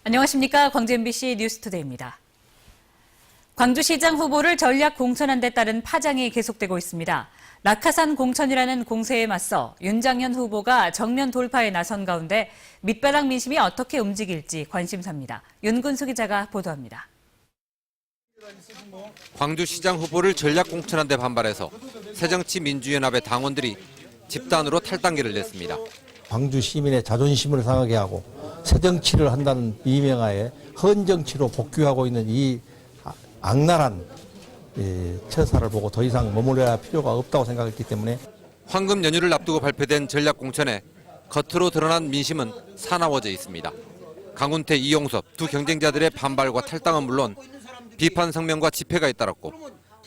안녕하십니까. 광주 MBC 뉴스투데이입니다. 광주시장 후보를 전략 공천한 데 따른 파장이 계속되고 있습니다. 낙하산 공천이라는 공세에 맞서 윤장현 후보가 정면 돌파에 나선 가운데 밑바닥 민심이 어떻게 움직일지 관심사입니다. 윤근수 기자가 보도합니다. 광주시장 후보를 전략 공천한 데 반발해서 새정치민주연합의 당원들이 집단으로 탈당계를 냈습니다. 광주 시민의 자존심을 상하게 하고 새정치를 한다는 비명하에 헌정치로 복귀하고 있는 이 악랄한 처사를 보고 더 이상 머무려야 할 필요가 없다고 생각했기 때문에 황금 연휴를 앞두고 발표된 전략 공천에 겉으로 드러난 민심은 사나워져 있습니다. 강훈태, 이용섭 두 경쟁자들의 반발과 탈당은 물론 비판 성명과 집회가 잇따랐고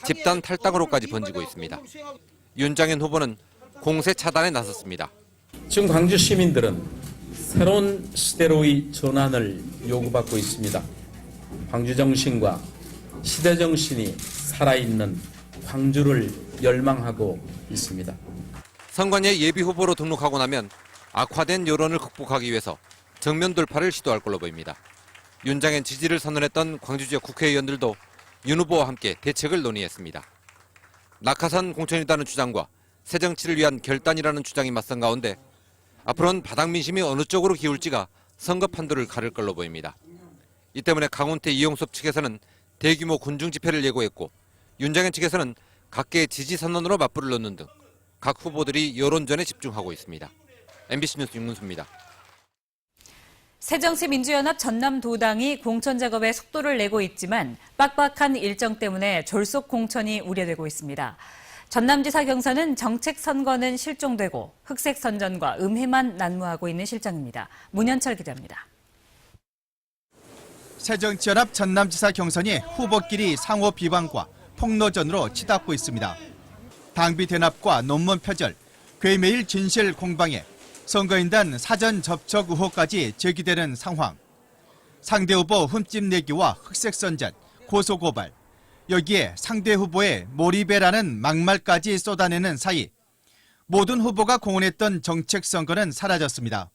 집단 탈당으로까지 번지고 있습니다. 윤장현 후보는 공세 차단에 나섰습니다. 지금 광주 시민들은 새로운 시대로의 전환을 요구받고 있습니다. 광주 정신과 시대 정신이 살아있는 광주를 열망하고 있습니다. 선관위에 예비 후보로 등록하고 나면 악화된 여론을 극복하기 위해서 정면 돌파를 시도할 걸로 보입니다. 윤장현 지지를 선언했던 광주 지역 국회의원들도 윤 후보와 함께 대책을 논의했습니다. 낙하산 공천이라는 주장과 새정치를 위한 결단이라는 주장이 맞선 가운데 앞으로는 바닥 민심이 어느 쪽으로 기울지가 선거 판도를 가를 걸로 보입니다. 이 때문에 강훈태, 이용섭 측에서는 대규모 군중 집회를 예고했고 윤장현 측에서는 각계의 지지 선언으로 맞불을 놓는 등 각 후보들이 여론전에 집중하고 있습니다. MBC 뉴스 윤근수입니다. 새정치민주연합 전남도당이 공천 작업에 속도를 내고 있지만 빡빡한 일정 때문에 졸속 공천이 우려되고 있습니다. 전남지사 경선은 정책 선거는 실종되고 흑색 선전과 음해만 난무하고 있는 실정입니다. 문현철 기자입니다. 새정치연합 전남지사 경선이 후보끼리 상호 비방과 폭로전으로 치닫고 있습니다. 당비 대납과 논문 표절, 괴메일 진실 공방에 선거인단 사전 접촉 의혹까지 제기되는 상황. 상대 후보 흠집 내기와 흑색 선전, 고소 고발. 여기에 상대 후보의 몰입해라는 막말까지 쏟아내는 사이 모든 후보가 공언했던 정책 선거는 사라졌습니다.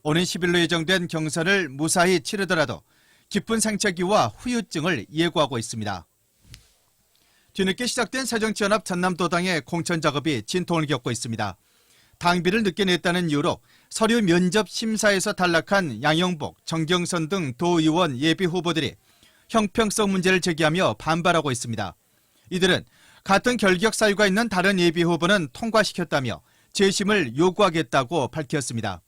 오는 10일로 예정된 경선을 무사히 치르더라도 깊은 상처기와 후유증을 예고하고 있습니다. 뒤늦게 시작된 새정치연합 전남도당의 공천 작업이 진통을 겪고 있습니다. 당비를 늦게 냈다는 이유로 서류 면접 심사에서 탈락한 양영복, 정경선 등 도의원 예비 후보들이 형평성 문제를 제기하며 반발하고 있습니다. 이들은 같은 결격 사유가 있는 다른 예비 후보는 통과시켰다며 재심을 요구하겠다고 밝혔습니다.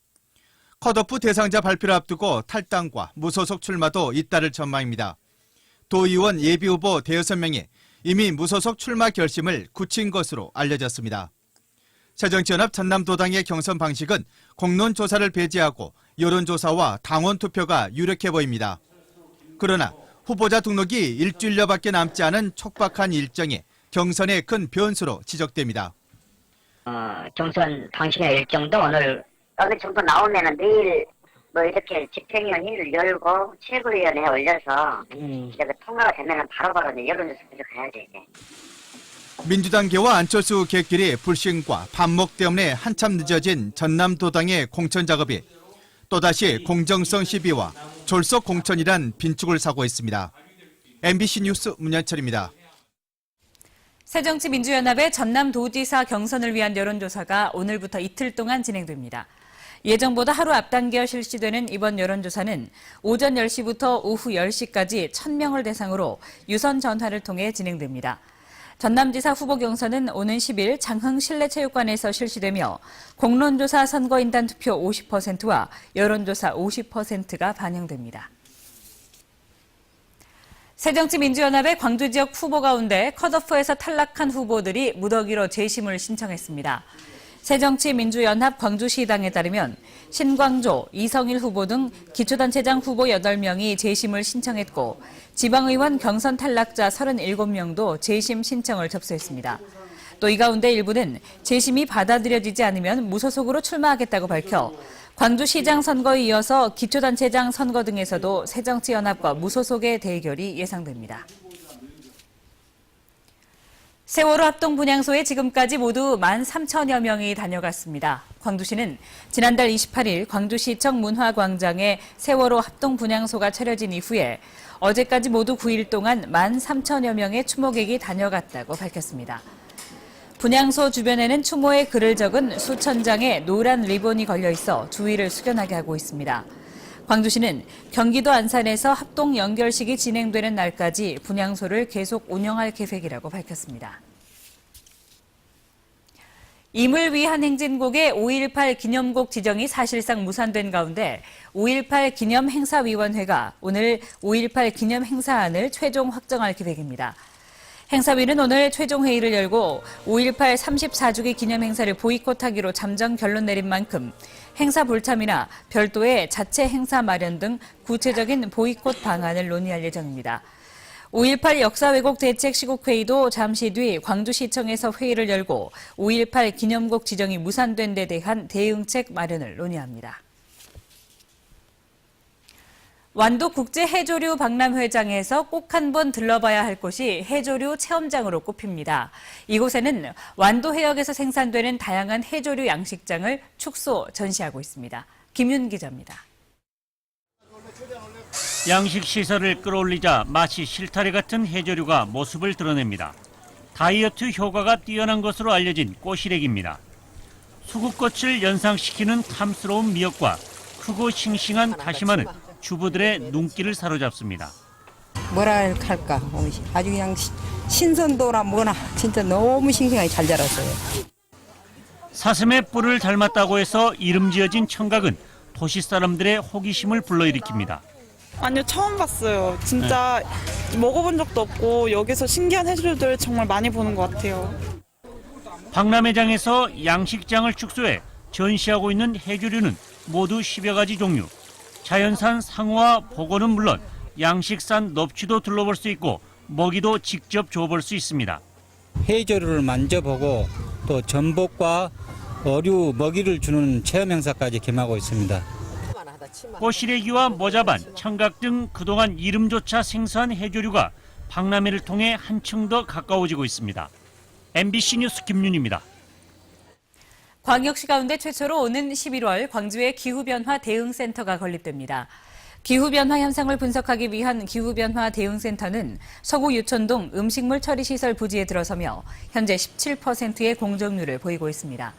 컷오프 대상자 발표를 앞두고 탈당과 무소속 출마도 잇따를 전망입니다. 도의원 예비 후보 대여섯 명이 이미 무소속 출마 결심을 굳힌 것으로 알려졌습니다. 새정치연합 전남도당의 경선 방식은 공론조사를 배제하고 여론조사와 당원 투표가 유력해 보입니다. 그러나 후보자 등록이 일주일여밖에 남지 않은 촉박한 일정이 경선의 큰 변수로 지적됩니다. 경선 방식의 일정도 오늘 어느 정도 나오면은 내일 뭐 이렇게 집행위원회를 열고 최고위원회에 올려서 이제 그 통과가 되면은 바로바로 이제 여론조사까지 가야죠 이제. 민주당계와 안철수 계끼리 불신과 반목 때문에 한참 늦어진 전남도당의 공천 작업이 또다시 공정성 시비와 졸속 공천이란 빈축을 사고 있습니다. MBC 뉴스 문현철입니다. 새정치민주연합의 전남도지사 경선을 위한 여론조사가 오늘부터 이틀 동안 진행됩니다. 예정보다 하루 앞당겨 실시되는 이번 여론조사는 오전 10시부터 오후 10시까지 1,000명을 대상으로 유선 전화를 통해 진행됩니다. 전남지사 후보 경선은 오는 10일 장흥 실내체육관에서 실시되며 공론조사 선거인단 투표 50%와 여론조사 50%가 반영됩니다. 새정치민주연합의 광주 지역 후보 가운데 컷오프에서 탈락한 후보들이 무더기로 재심을 신청했습니다. 새정치민주연합 광주시당에 따르면 신광조, 이성일 후보 등 기초단체장 후보 8명이 재심을 신청했고 지방의원 경선 탈락자 37명도 재심 신청을 접수했습니다. 또 이 가운데 일부는 재심이 받아들여지지 않으면 무소속으로 출마하겠다고 밝혀 광주시장 선거에 이어서 기초단체장 선거 등에서도 새정치연합과 무소속의 대결이 예상됩니다. 세월호 합동 분향소에 지금까지 모두 13,000여 명이 다녀갔습니다. 광주시는 지난달 28일 광주시청 문화광장에 세월호 합동 분향소가 차려진 이후에 어제까지 모두 9일 동안 13,000여 명의 추모객이 다녀갔다고 밝혔습니다. 분향소 주변에는 추모의 글을 적은 수천 장의 노란 리본이 걸려 있어 주의를 숙연하게 하고 있습니다. 광주시는 경기도 안산에서 합동 연결식이 진행되는 날까지 분향소를 계속 운영할 계획이라고 밝혔습니다. 임을 위한 행진곡의 5.18 기념곡 지정이 사실상 무산된 가운데 5.18 기념행사위원회가 오늘 5.18 기념행사안을 최종 확정할 계획입니다. 행사위는 오늘 최종 회의를 열고 5.18 34주기 기념행사를 보이콧하기로 잠정 결론 내린 만큼 행사 불참이나 별도의 자체 행사 마련 등 구체적인 보이콧 방안을 논의할 예정입니다. 5.18 역사왜곡 대책 시국회의도 잠시 뒤 광주시청에서 회의를 열고 5.18 기념곡 지정이 무산된 데 대한 대응책 마련을 논의합니다. 완도 국제해조류 박람회장에서 꼭 한 번 들러봐야 할 곳이 해조류 체험장으로 꼽힙니다. 이곳에는 완도 해역에서 생산되는 다양한 해조류 양식장을 축소 전시하고 있습니다. 김윤 기자입니다. 양식 시설을 끌어올리자 마치 실타래 같은 해조류가 모습을 드러냅니다. 다이어트 효과가 뛰어난 것으로 알려진 꼬시래기입니다. 수국꽃을 연상시키는 탐스러운 미역과 크고 싱싱한 다시마는 주부들의 눈길을 사로잡습니다. 뭐라 할까 아주 그냥 신선도나 뭐나 진짜 너무 싱싱하게 잘 자랐어요. 사슴의 뿔을 닮았다고 해서 이름 지어진 청각은 도시 사람들의 호기심을 불러일으킵니다. 아니요, 처음 봤어요. 진짜 먹어본 적도 없고 여기서 신기한 해조류들 정말 많이 보는 것 같아요. 박람회장에서 양식장을 축소해 전시하고 있는 해조류는 모두 10여 가지 종류. 자연산 상어와 보고는 물론 양식산 넙치도 둘러볼 수 있고 먹이도 직접 줘볼 수 있습니다. 해조류를 만져보고 또 전복과 어류 먹이를 주는 체험 행사까지 겸하고 있습니다. 꼬시래기와 모자반, 청각 등 그동안 이름조차 생소한 해조류가 박람회를 통해 한층 더 가까워지고 있습니다. MBC 뉴스 김윤입니다. 광역시 가운데 최초로 오는 11월 광주의 기후변화 대응센터가 건립됩니다. 기후변화 현상을 분석하기 위한 기후변화 대응센터는 서구 유천동 음식물 처리시설 부지에 들어서며 현재 17%의 공정률을 보이고 있습니다.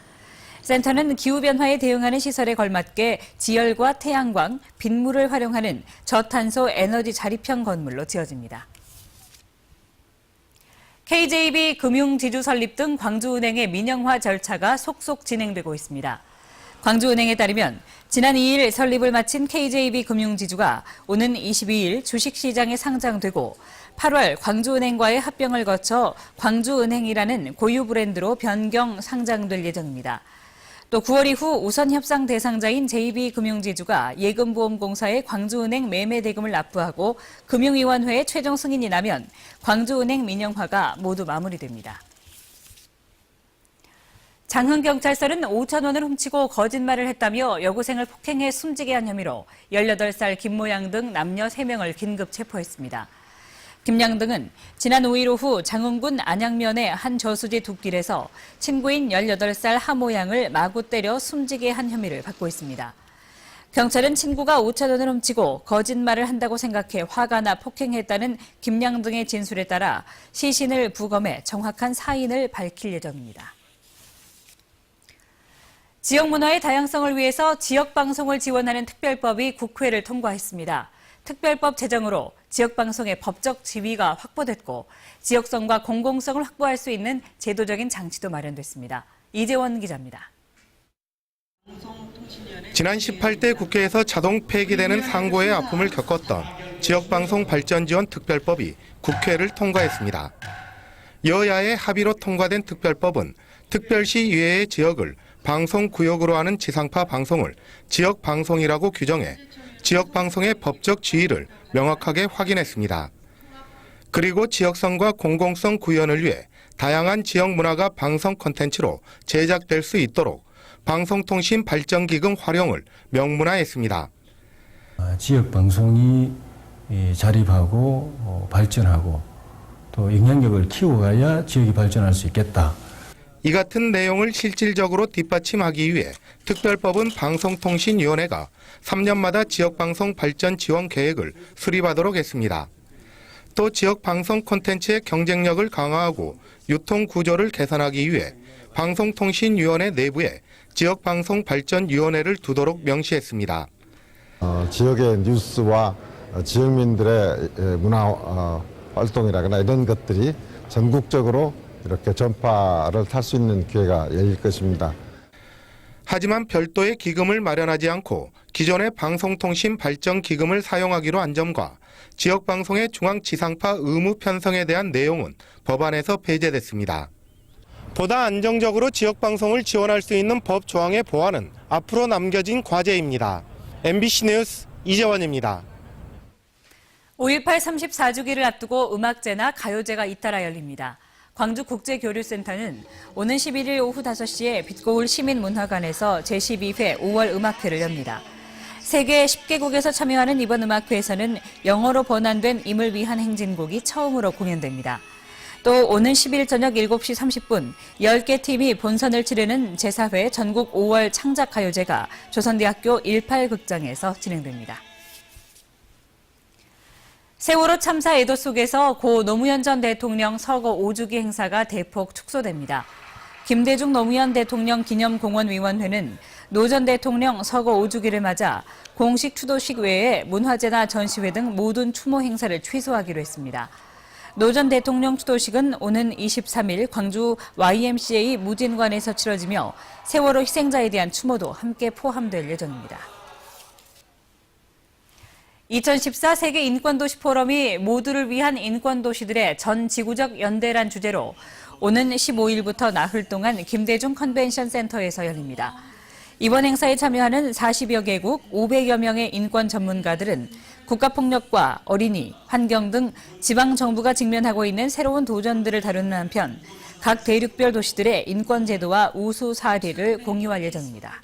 센터는 기후변화에 대응하는 시설에 걸맞게 지열과 태양광, 빗물을 활용하는 저탄소 에너지 자립형 건물로 지어집니다. KJB 금융지주 설립 등 광주은행의 민영화 절차가 속속 진행되고 있습니다. 광주은행에 따르면 지난 2일 설립을 마친 KJB 금융지주가 오는 22일 주식시장에 상장되고 8월 광주은행과의 합병을 거쳐 광주은행이라는 고유 브랜드로 변경 상장될 예정입니다. 또 9월 이후 우선 협상 대상자인 JB금융지주가 예금보험공사에 광주은행 매매대금을 납부하고 금융위원회의 최종 승인이 나면 광주은행 민영화가 모두 마무리됩니다. 장흥경찰서는 5천 원을 훔치고 거짓말을 했다며 여고생을 폭행해 숨지게 한 혐의로 18살 김모양 등 남녀 3명을 긴급 체포했습니다. 김양 등은 지난 5일 오후 장흥군 안양면의 한 저수지 둑길에서 친구인 18살 하모양을 마구 때려 숨지게 한 혐의를 받고 있습니다. 경찰은 친구가 5천 원을 훔치고 거짓말을 한다고 생각해 화가 나 폭행했다는 김양 등의 진술에 따라 시신을 부검해 정확한 사인을 밝힐 예정입니다. 지역 문화의 다양성을 위해서 지역방송을 지원하는 특별법이 국회를 통과했습니다. 특별법 제정으로 지역방송의 법적 지위가 확보됐고 지역성과 공공성을 확보할 수 있는 제도적인 장치도 마련됐습니다. 이재원 기자입니다. 지난 18대 국회에서 자동 폐기되는 상고의 아픔을 겪었던 지역방송 발전 지원 특별법이 국회를 통과했습니다. 여야의 합의로 통과된 특별법은 특별시 이외의 지역을 방송구역으로 하는 지상파 방송을 지역방송이라고 규정해 지역방송의 법적 지위를 명확하게 확인했습니다. 그리고 지역성과 공공성 구현을 위해 다양한 지역 문화가 방송 콘텐츠로 제작될 수 있도록 방송통신 발전기금 활용을 명문화했습니다. 지역방송이 자립하고 발전하고 또 영향력을 키워가야 지역이 발전할 수 있겠다. 이 같은 내용을 실질적으로 뒷받침하기 위해 특별법은 방송통신위원회가 3년마다 지역방송 발전 지원 계획을 수립하도록 했습니다. 또 지역방송 콘텐츠의 경쟁력을 강화하고 유통구조를 개선하기 위해 방송통신위원회 내부에 지역방송발전위원회를 두도록 명시했습니다. 지역의 뉴스와 지역민들의 문화 활동이라거나 이런 것들이 전국적으로 이렇게 전파를 탈 수 있는 기회가 열릴 것입니다. 하지만 별도의 기금을 마련하지 않고 기존의 방송통신 발전 기금을 사용하기로 한 점과 지역방송의 중앙지상파 의무 편성에 대한 내용은 법안에서 폐지됐습니다. 보다 안정적으로 지역방송을 지원할 수 있는 법 조항의 보완은 앞으로 남겨진 과제입니다. MBC 뉴스 이재원입니다. 5.18 34주기를 앞두고 음악제나 가요제가 잇따라 열립니다. 광주국제교류센터는 오는 11일 오후 5시에 빛고울 시민문화관에서 제12회 5월 음악회를 엽니다. 세계 10개국에서 참여하는 이번 음악회에서는 영어로 번안된 임을 위한 행진곡이 처음으로 공연됩니다. 또 오는 10일 저녁 7시 30분 10개 팀이 본선을 치르는 제4회 전국 5월 창작가요제가 조선대학교 18극장에서 진행됩니다. 세월호 참사 애도 속에서 고 노무현 전 대통령 서거 5주기 행사가 대폭 축소됩니다. 김대중 노무현 대통령 기념공원위원회는 노 전 대통령 서거 5주기를 맞아 공식 추도식 외에 문화제나 전시회 등 모든 추모 행사를 취소하기로 했습니다. 노 전 대통령 추도식은 오는 23일 광주 YMCA 무진관에서 치러지며 세월호 희생자에 대한 추모도 함께 포함될 예정입니다. 2014 세계 인권도시 포럼이 모두를 위한 인권도시들의 전 지구적 연대란 주제로 오는 15일부터 나흘 동안 김대중 컨벤션 센터에서 열립니다. 이번 행사에 참여하는 40여 개국 500여 명의 인권 전문가들은 국가폭력과 어린이, 환경 등 지방정부가 직면하고 있는 새로운 도전들을 다루는 한편 각 대륙별 도시들의 인권 제도와 우수 사례를 공유할 예정입니다.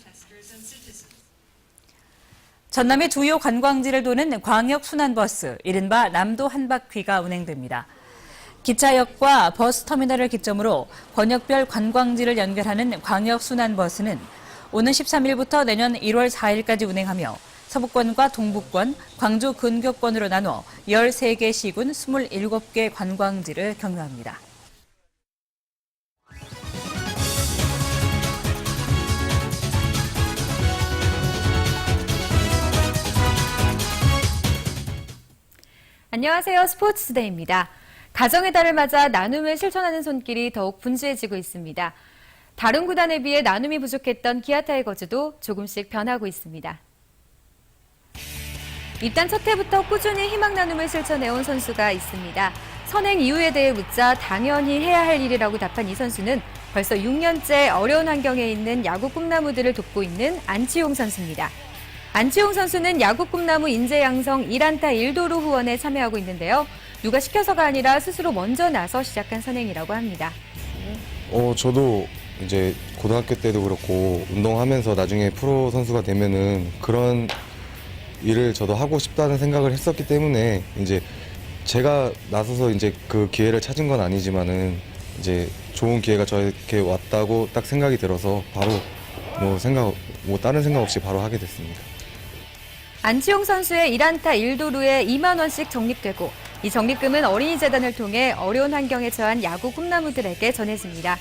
전남의 주요 관광지를 도는 광역 순환버스, 이른바 남도 한바퀴가 운행됩니다. 기차역과 버스터미널을 기점으로 권역별 관광지를 연결하는 광역 순환버스는 오는 13일부터 내년 1월 4일까지 운행하며 서부권과 동부권, 광주 근교권으로 나눠 13개 시군 27개 관광지를 경유합니다. 안녕하세요. 스포츠투데이입니다. 가정의 달을 맞아 나눔을 실천하는 손길이 더욱 분주해지고 있습니다. 다른 구단에 비해 나눔이 부족했던 기아 타이거즈도 조금씩 변하고 있습니다. 입단 첫 해부터 꾸준히 희망 나눔을 실천해온 선수가 있습니다. 선행 이유에 대해 묻자 당연히 해야 할 일이라고 답한 이 선수는 벌써 6년째 어려운 환경에 있는 야구 꿈나무들을 돕고 있는 안치홍 선수입니다. 안치홍 선수는 야구 꿈나무 인재 양성 1안타 1도루 후원에 참여하고 있는데요. 누가 시켜서가 아니라 스스로 먼저 나서 시작한 선행이라고 합니다. 저도 이제 고등학교 때도 그렇고 운동하면서 나중에 프로 선수가 되면은 그런 일을 저도 하고 싶다는 생각을 했었기 때문에 이제 제가 나서서 이제 그 기회를 찾은 건 아니지만은 이제 좋은 기회가 저에게 왔다고 딱 생각이 들어서 바로 다른 생각 없이 바로 하게 됐습니다. 안치홍 선수의 1안타 1도루에 2만 원씩 적립되고 이 적립금은 어린이재단을 통해 어려운 환경에 처한 야구 꿈나무들에게 전해집니다.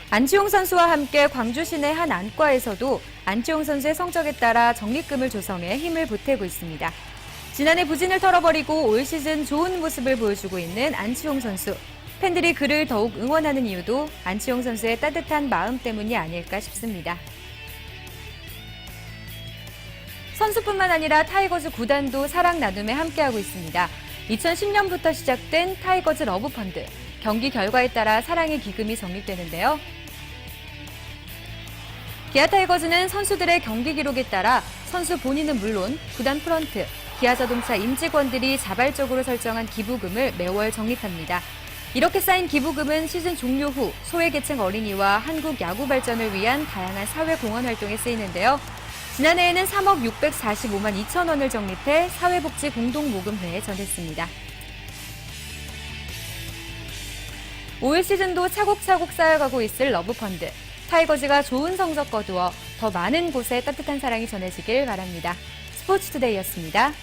안치홍 선수와 함께 광주 시내 한 안과에서도 안치홍 선수의 성적에 따라 적립금을 조성해 힘을 보태고 있습니다. 지난해 부진을 털어버리고 올 시즌 좋은 모습을 보여주고 있는 안치홍 선수. 팬들이 그를 더욱 응원하는 이유도 안치홍 선수의 따뜻한 마음 때문이 아닐까 싶습니다. 선수뿐만 아니라 타이거즈 구단도 사랑 나눔에 함께하고 있습니다. 2010년부터 시작된 타이거즈 러브펀드. 경기 결과에 따라 사랑의 기금이 적립되는데요. 기아 타이거즈는 선수들의 경기 기록에 따라 선수 본인은 물론 구단 프런트, 기아자동차 임직원들이 자발적으로 설정한 기부금을 매월 적립합니다. 이렇게 쌓인 기부금은 시즌 종료 후 소외계층 어린이와 한국 야구 발전을 위한 다양한 사회공헌 활동에 쓰이는데요. 지난해에는 3억 645만 2천 원을 적립해 사회복지 공동모금회에 전했습니다. 올 시즌도 차곡차곡 쌓여가고 있을 러브펀드. 타이거즈가 좋은 성적 거두어 더 많은 곳에 따뜻한 사랑이 전해지길 바랍니다. 스포츠투데이였습니다.